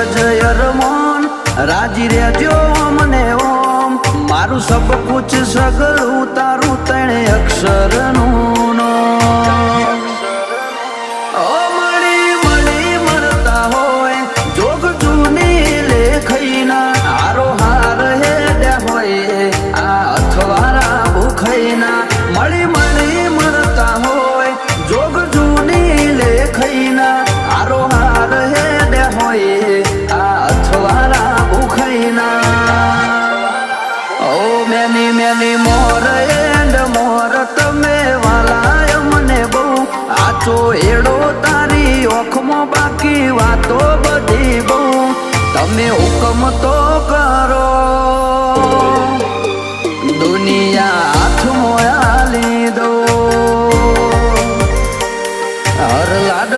જય અરમાન રાજી રહેજો મને ઓમ મારું સબ કુછ સગળું તારું તણે અક્ષરનું મળી મળી મળતા હોય જોગ જૂની લેખઈના હારો હાર હેડ્યા હોય આ અથવારા ભૂખઈના મળી મળી મળતા હોય જોગ જૂની લેખઈના હારો હાર હેડ્યા હોય આ અથવારા ભૂખઈના ઓ many many more and more તમે વાલાય મને બહુ આચો એડો તારી ઓખમાં બાકી વાતો બધી બહુ તમે હુકમ તો